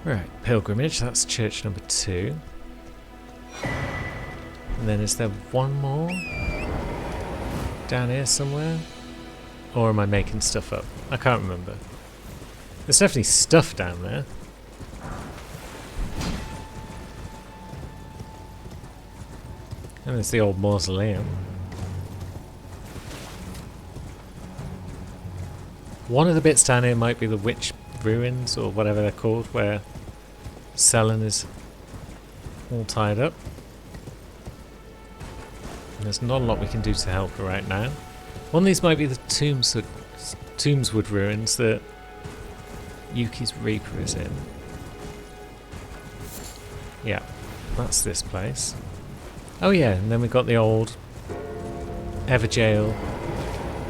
Right, pilgrimage, that's church number 2. And then is there one more? Down here somewhere? Or am I making stuff up? I can't remember. There's definitely stuff down there. And there's the old mausoleum. One of the bits down here might be the witch ruins, or whatever they're called, where Selen is all tied up. And there's not a lot we can do to help her right now. One of these might be the Tombswood ruins that Yuki's Reaper is in. Yeah, that's this place. Oh yeah, and then we've got the old Evergaol.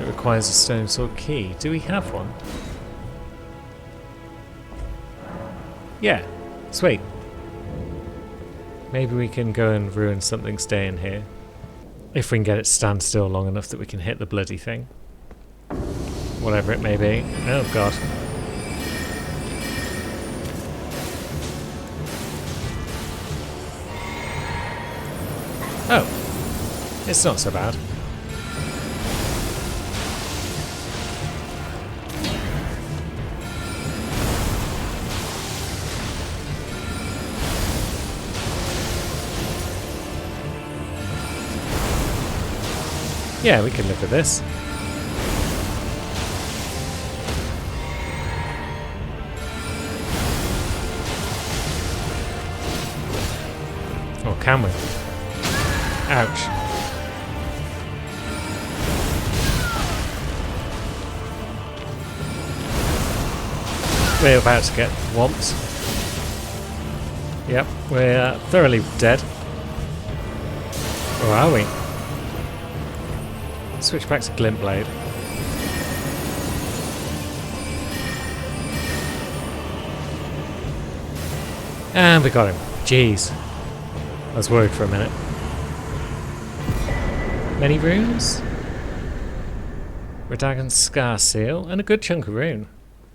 It requires a stone sword key. Do we have one? Yeah, sweet. Maybe we can go and ruin something staying here. If we can get it to stand still long enough that we can hit the bloody thing. Whatever it may be. Oh god. Oh, it's not so bad. Yeah, we can live with this. Or can we? Ouch. We're about to get whomped. Yep, we're thoroughly dead. Or are we? Switch back to Glintblade. And we got him. Jeez. I was worried for a minute. Many runes? Radagon's Scar Seal, and a good chunk of rune.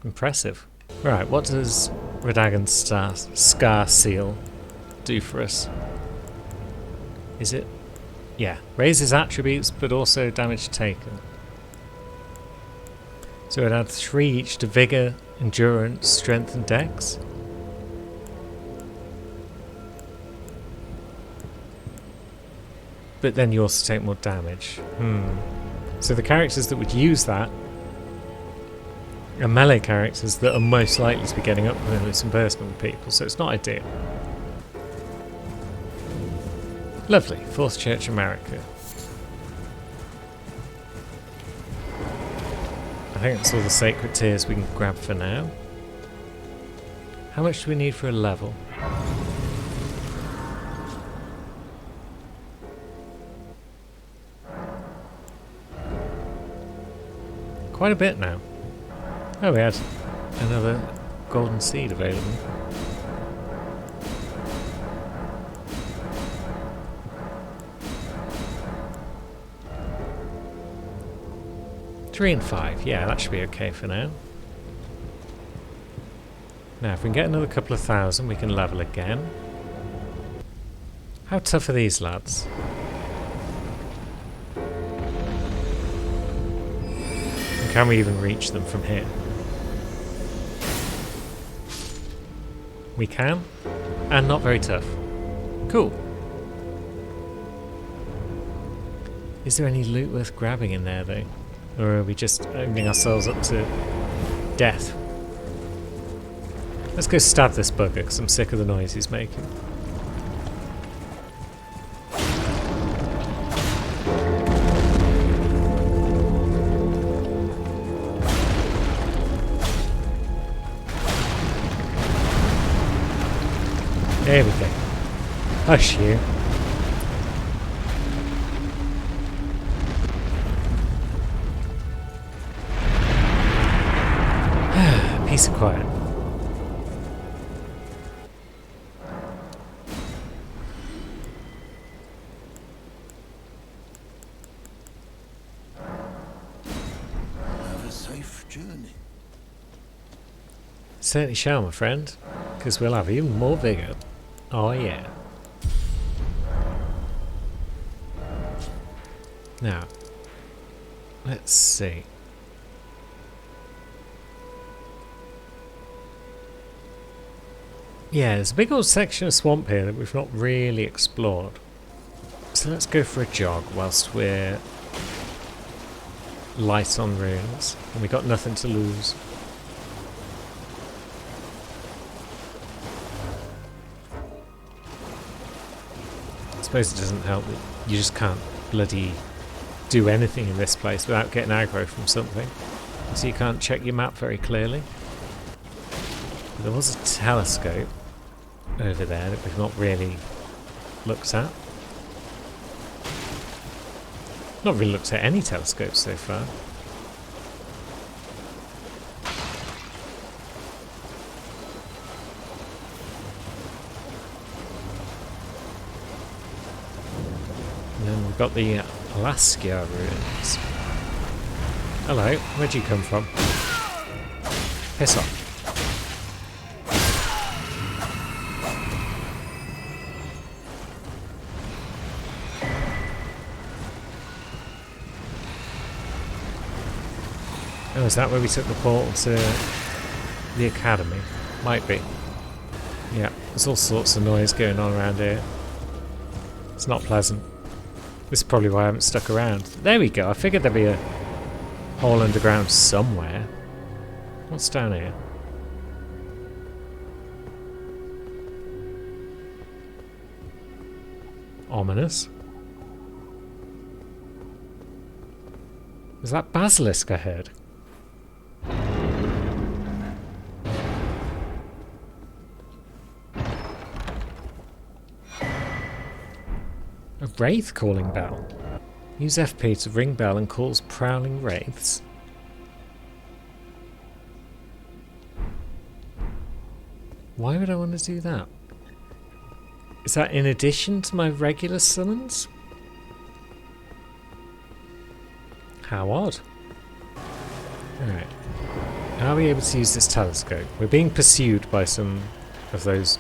Impressive. Right, what does Radagon's Scar Seal do for us? Is it? Yeah, raises attributes, but also damage taken. So it adds 3 each to Vigor, Endurance, Strength and Dex. But then you also take more damage. So the characters that would use that are melee characters that are most likely to be getting up close and personal with people, so it's not ideal. Lovely, Fourth Church America. I think that's all the sacred tears we can grab for now. How much do we need for a level? Quite a bit now. Oh, we had another golden seed available. Three and 5, yeah, that should be okay for now. Now, if we can get another couple of thousand, we can level again. How tough are these lads? And can we even reach them from here? We can, and not very tough. Cool. Is there any loot worth grabbing in there, though? Or are we just opening ourselves up to death? Let's go stab this bugger, because I'm sick of the noise he's making. There we go. Hush you. Peace and quiet. Have a safe journey. Certainly shall, my friend. because we'll have even more vigour. Oh yeah. Now, let's see. Yeah, there's a big old section of swamp here that we've not really explored. So let's go for a jog whilst we're light on runes and we've got nothing to lose. I suppose it doesn't help that you just can't bloody do anything in this place without getting aggro from something. So you can't check your map very clearly. There was a telescope over there that we've not really looked at. Not really looked at any telescopes so far. And then we've got the Alaska ruins. Hello, where'd you come from? Piss off. Oh, is that where we took the portal to the academy? Might be. Yeah, there's all sorts of noise going on around here. It's not pleasant. This is probably why I haven't stuck around. There we go, I figured there'd be a hole underground somewhere. What's down here? Ominous. Was that basilisk I heard? A wraith calling bell. Use FP to ring bell and calls prowling wraiths. Why would I want to do that? Is that in addition to my regular summons? How odd. Alright. Are we able to use this telescope? We're being pursued by some of those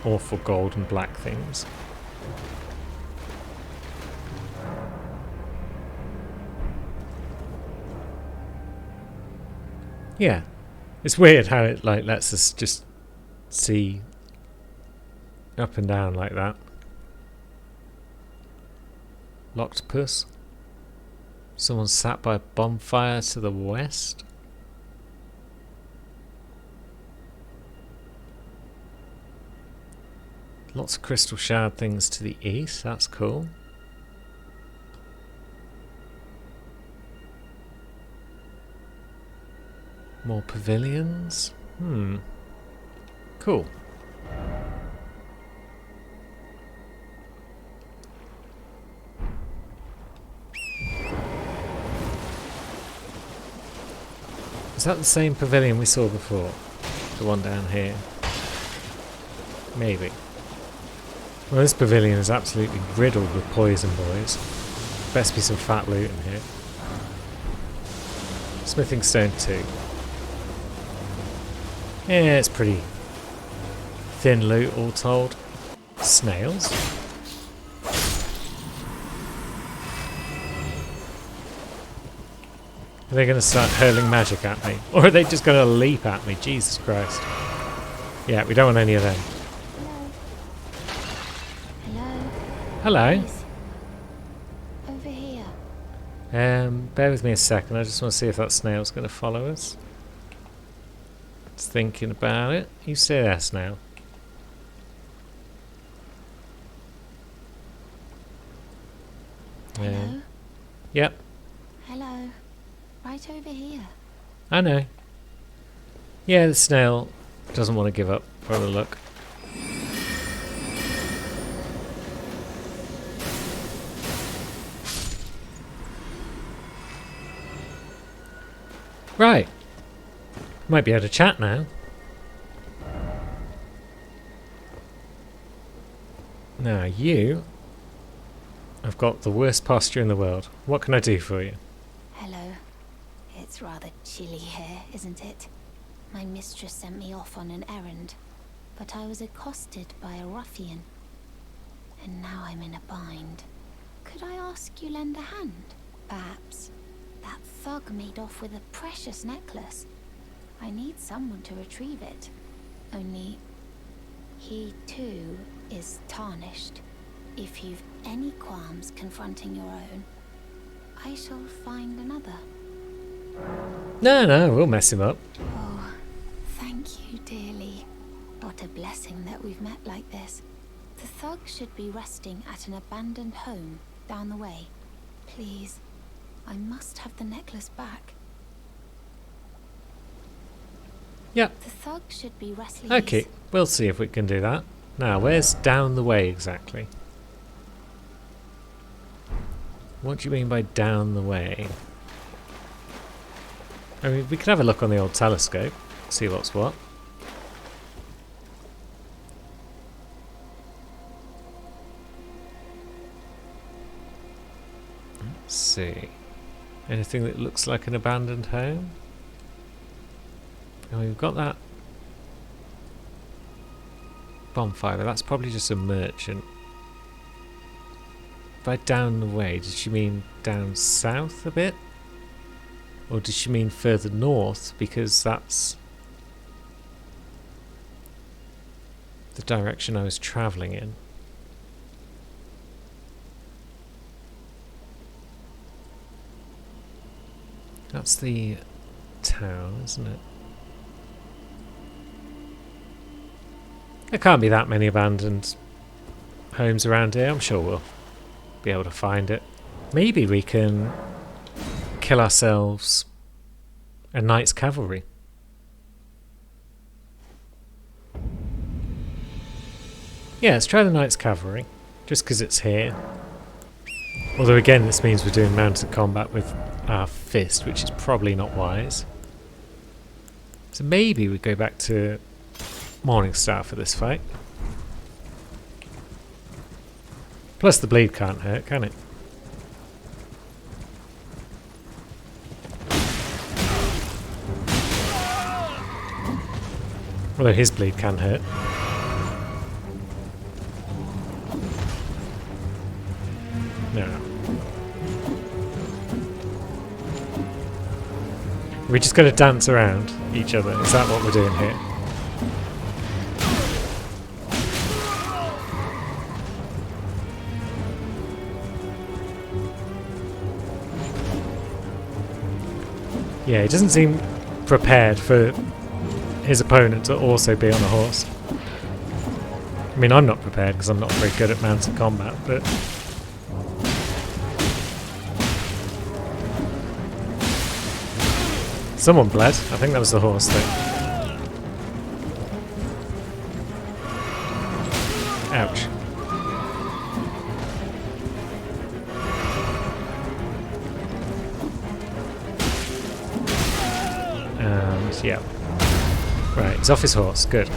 awful gold and black things. Yeah. It's weird how it like lets us just see up and down like that. Locked puss. Someone sat by a bonfire to the west. Lots of crystal shard things to the east. That's cool. More pavilions. Cool. Is that the same pavilion we saw before? The one down here? Maybe. Well, this pavilion is absolutely riddled with poison, boys. Best be some fat loot in here. Smithing stone 2. Yeah, it's pretty thin loot all told. Snails? Are they going to start hurling magic at me? Or are they just going to leap at me? Jesus Christ. Yeah, we don't want any of them. Hello. Please. Over here. Bear with me a second. I just want to see if that snail's going to follow us. Just thinking about it. You stay there, snail. Hello. Yep. Hello. Right over here. I know. Yeah, the snail doesn't want to give up by the look. Right. Might be able to chat now. Now, you have got the worst posture in the world. What can I do for you? Hello. It's rather chilly here, isn't it? My mistress sent me off on an errand. but I was accosted by a ruffian. And now I'm in a bind. Could I ask you lend a hand? Perhaps. That thug made off with a precious necklace. I need someone to retrieve it. Only, he too is tarnished. If you've any qualms confronting your own, I shall find another. No, we'll mess him up. Oh, thank you dearly. What a blessing that we've met like this. The thug should be resting at an abandoned home down the way. Please, I must have the necklace back. Yep. The thug should be resting. Okay, we'll see if we can do that. Now, where's down the way exactly? What do you mean by down the way? I mean, we could have a look on the old telescope, see what's what. Let's see. Anything that looks like an abandoned home? Oh, we've got that bonfire, but that's probably just a merchant. By down the way, did she mean down south a bit? Or did she mean further north? Because that's the direction I was travelling in. That's the town, isn't it? There can't be that many abandoned homes around here. I'm sure we'll be able to find it. Maybe we can kill ourselves a knight's cavalry. Yeah, let's try the knight's cavalry, just because it's here. Although again, this means we're doing mounted combat with our fist, which is probably not wise. So maybe we go back to Morningstar for this fight. Plus the bleed can't hurt, can it? Although his bleed can hurt. No. We're just going to dance around each other. Is that what we're doing here? Yeah, he doesn't seem prepared for his opponent to also be on a horse. I mean, I'm not prepared because I'm not very good at mounted combat, but someone bled. I think that was the horse thing. Ouch. And yeah. Right, he's off his horse. Good.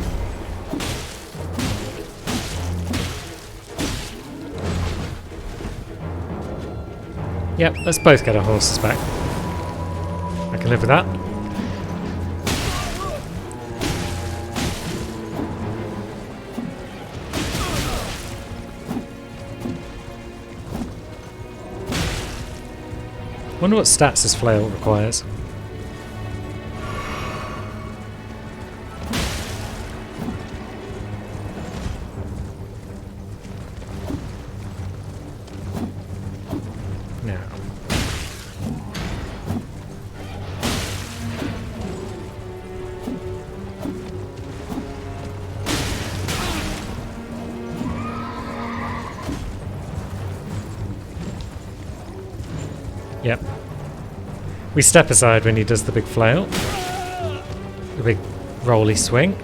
Yep, let's both get our horses back. I can live with that. Wonder what stats this flail requires. Now. Yep. We step aside when he does the big flail. The big rolly swing.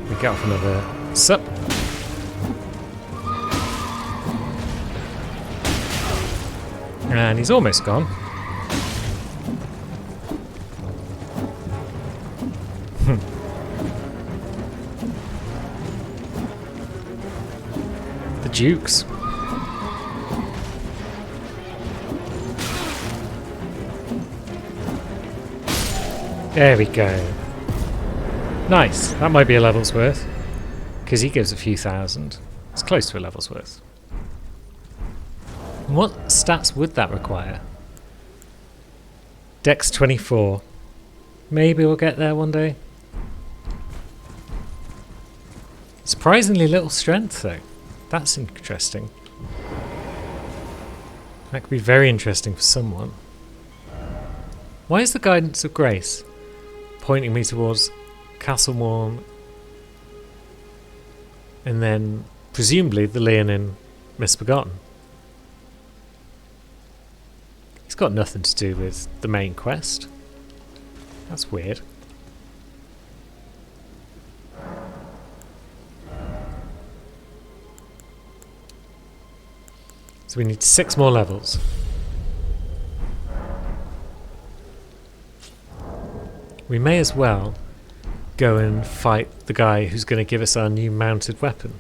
We get off another sup. And he's almost gone. The Dukes. There we go. Nice. That might be a level's worth. because he gives a few thousand. It's close to a level's worth. And what stats would that require? Dex 24. Maybe we'll get there one day. Surprisingly little strength though. That's interesting. That could be very interesting for someone. Why is the Guidance of Grace pointing me towards Castlemorn and then presumably the Leonin Misbegotten? It's got nothing to do with the main quest. That's weird. So we need 6 more levels. We may as well go and fight the guy who's going to give us our new mounted weapon.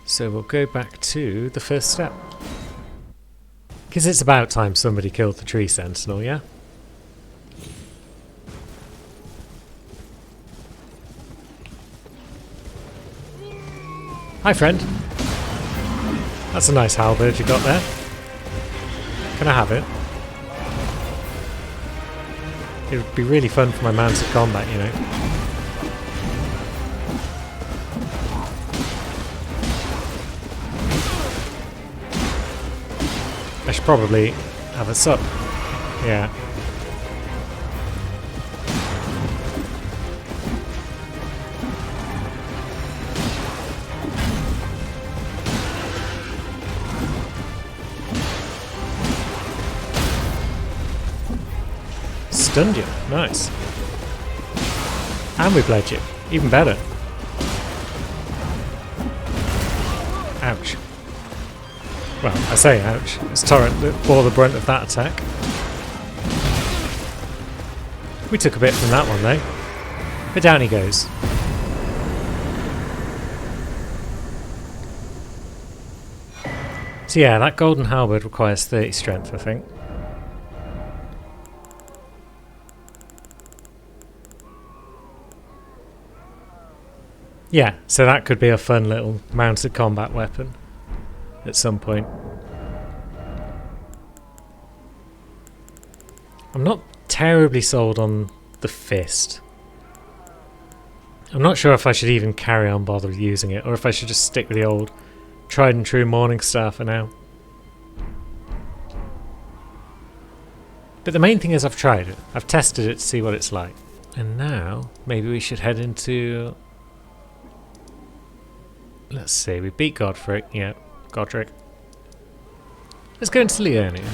So we'll go back to the first step. Because it's about time somebody killed the tree sentinel, yeah? Hi friend. That's a nice halberd you got there. Can I have it? It would be really fun for my mounted combat, you know. I should probably have a sup. Yeah. Stunned you. Nice. And we bled you. Even better. Ouch. Well, I say ouch. It's Torrent that bore the brunt of that attack. We took a bit from that one though. But down he goes. So yeah, that golden halberd requires 30 strength, I think. Yeah, so that could be a fun little mounted combat weapon at some point. I'm not terribly sold on the fist. I'm not sure if I should even carry on bother using it, or if I should just stick with the old tried and true Morning Star for now. But the main thing is I've tried it. I've tested it to see what it's like. And now, maybe we should head into... Let's see, we beat Godfrey. Yeah, Godric. Let's go into Liurnia.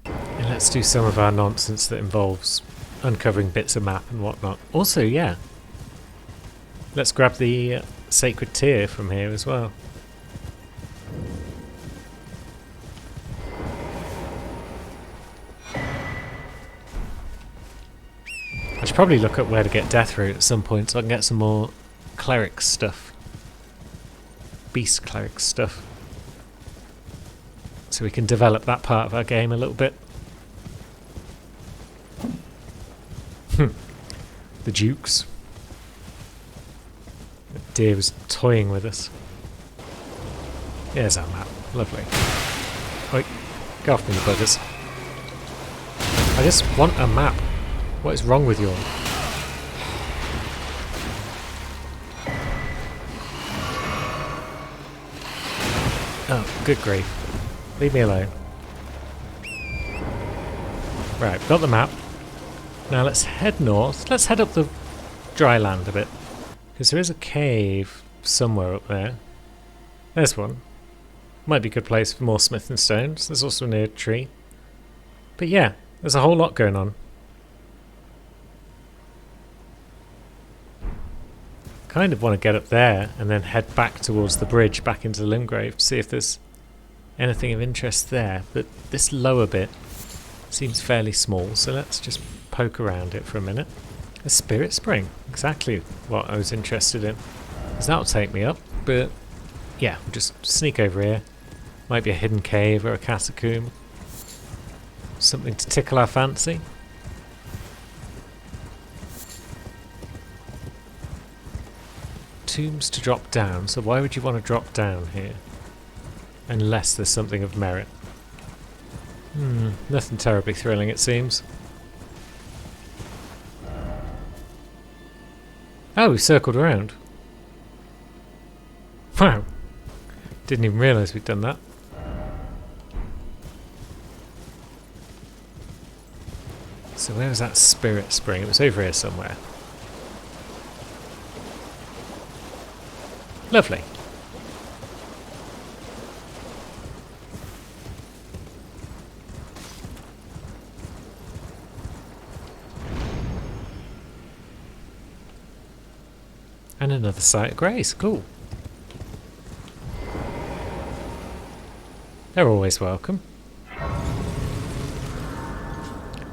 And let's do some of our nonsense that involves uncovering bits of map and whatnot. Also, yeah. Let's grab the Sacred Tear from here as well. I should probably look up where to get Deathroot at some point so I can get some more cleric stuff. Beast cleric stuff. So we can develop that part of our game a little bit. The Dukes. The deer was toying with us. There's our map. Lovely. Oi, go off me, you buggers. I just want a map. What is wrong with you all? Oh, good grief. Leave me alone. Right, got the map. Now let's head north. Let's head up the dry land a bit. Because there is a cave somewhere up there. There's one. Might be a good place for more smith and stones. There's also an eared tree. But yeah, there's a whole lot going on. Kind of want to get up there and then head back towards the bridge back into Limgrave to see if there's anything of interest there, but this lower bit seems fairly small, so let's just poke around it for a minute. A spirit spring, exactly what I was interested in, because that'll take me up. But yeah, we'll just sneak over here. Might be a hidden cave or a catacomb, something to tickle our fancy. tombs to drop down, so why would you want to drop down here? Unless there's something of merit. Nothing terribly thrilling, it seems. Oh, we circled around. Wow. Didn't even realise we'd done that. So where was that spirit spring? It was over here somewhere. Lovely. And another site of grace. Cool. They're always welcome.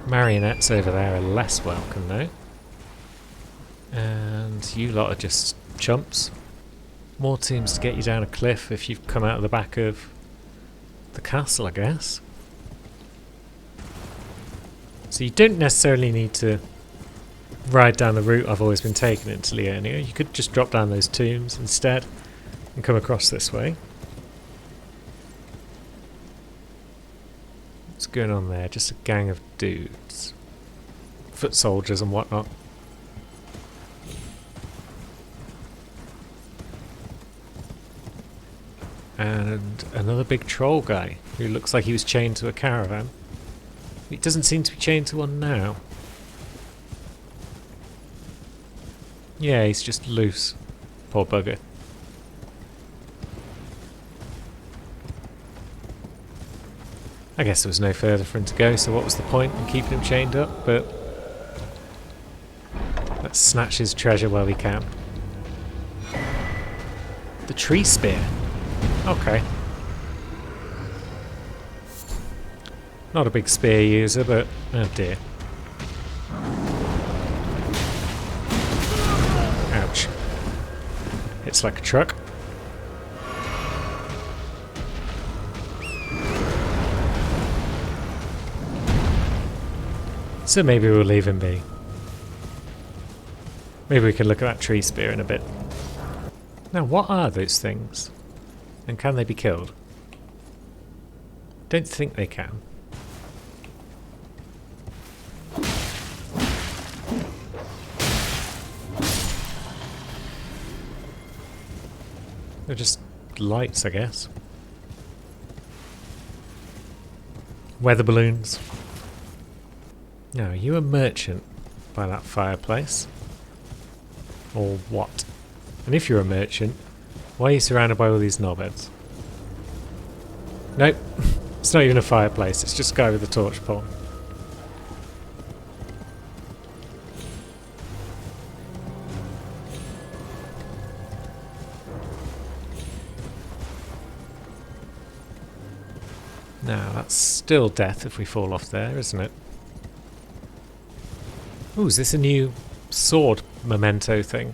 Marionettes over there are less welcome though. And you lot are just chumps. More teams to get you down a cliff if you've come out of the back of the castle, I guess. So you don't necessarily need to ride down the route I've always been taking into Liurnia. You could just drop down those tombs instead and come across this way. What's going on there? Just a gang of dudes. Foot soldiers and whatnot. And another big troll guy who looks like he was chained to a caravan. He doesn't seem to be chained to one now. Yeah, he's just loose. Poor bugger. I guess there was no further for him to go, so what was the point in keeping him chained up? But let's snatch his treasure while we can. The tree spear. Okay. Not a big spear user, but oh dear. Ouch. Hits like a truck. So maybe we'll leave him be. Maybe we can look at that tree spear in a bit. Now, what are those things? And can they be killed? Don't think they can. They're just lights, I guess. Weather balloons. Now, are you a merchant by that fireplace? Or what? And if you're a merchant, why are you surrounded by all these knobheads? Nope. It's not even a fireplace, it's just a guy with a torch pole. Now, that's still death if we fall off there, isn't it? Ooh, is this a new sword memento thing?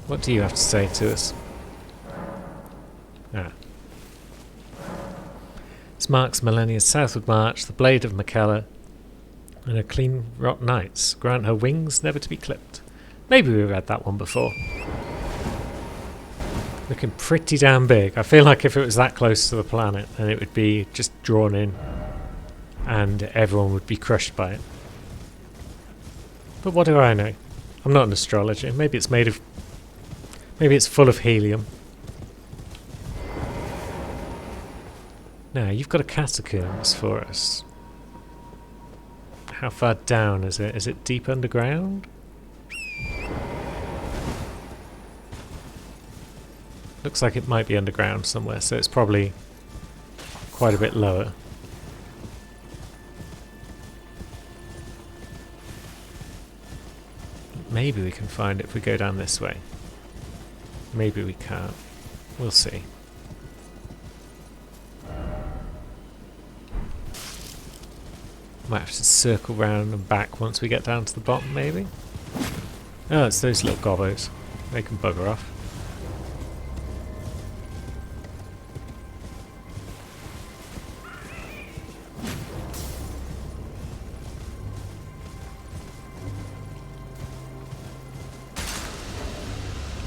What do you have to say to us? Ah. This marks Malenia's southward march, the blade of Miquella, and her clean rot knights grant her wings never to be clipped. Maybe we've read that one before. Looking pretty damn big. I feel like if it was that close to the planet, then it would be just drawn in and everyone would be crushed by it. But what do I know? I'm not an astrologer. Maybe it's made of... Maybe it's full of helium. Now, you've got a catacombs for us. How far down is it? Is it deep underground? Looks like it might be underground somewhere, so it's probably quite a bit lower. Maybe we can find it if we go down this way. Maybe we can't. We'll see. Might have to circle round and back once we get down to the bottom, maybe? Oh, it's those little gobbos. They can bugger off.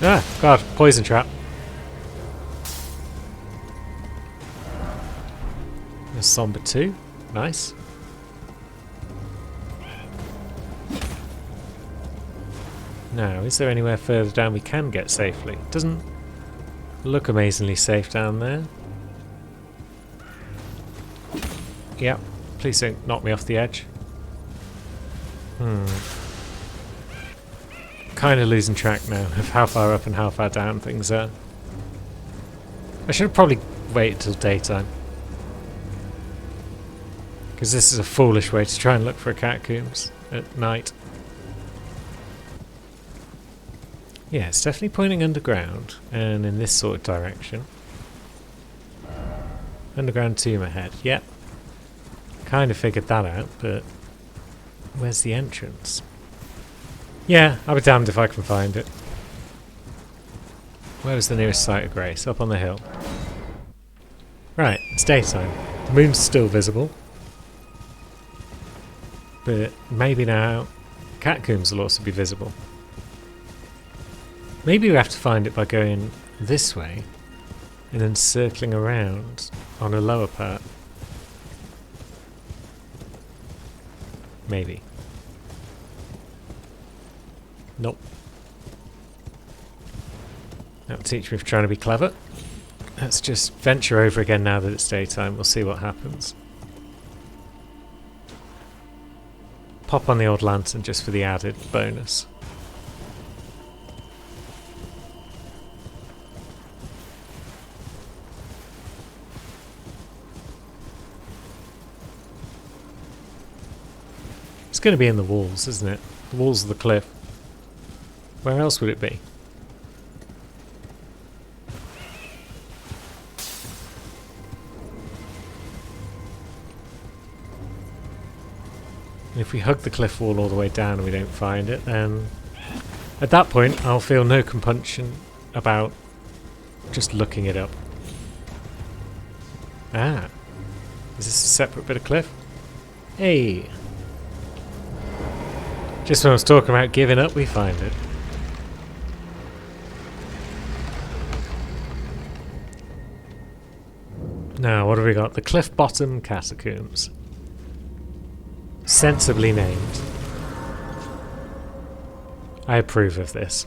Ah, God, poison trap. There's Somber 2. Nice. Now, is there anywhere further down we can get safely? Doesn't look amazingly safe down there. Yep. Please don't knock me off the edge. Kind of losing track now of how far up and how far down things are. I should have probably waited till daytime, because this is a foolish way to try and look for catacombs at night. Yeah, it's definitely pointing underground and in this sort of direction. Underground tomb ahead. Yep. Kind of figured that out, but where's the entrance? Yeah, I'll be damned if I can find it. Where was the nearest site of grace? Up on the hill. Right, it's daytime. The moon's still visible. But maybe now catacombs will also be visible. Maybe we have to find it by going this way and then circling around on a lower part. Maybe. Nope. That'll teach me for trying to be clever. Let's just venture over again now that it's daytime. We'll see what happens. Pop on the old lantern just for the added bonus. It's going to be in the walls, isn't it? The walls of the cliff. Where else would it be? And if we hug the cliff wall all the way down and we don't find it, then at that point I'll feel no compunction about just looking it up. Ah. Is this a separate bit of cliff? Hey! Just when I was talking about giving up, we find it. Now, what have we got? The Cliff Bottom Catacombs. Sensibly named. I approve of this.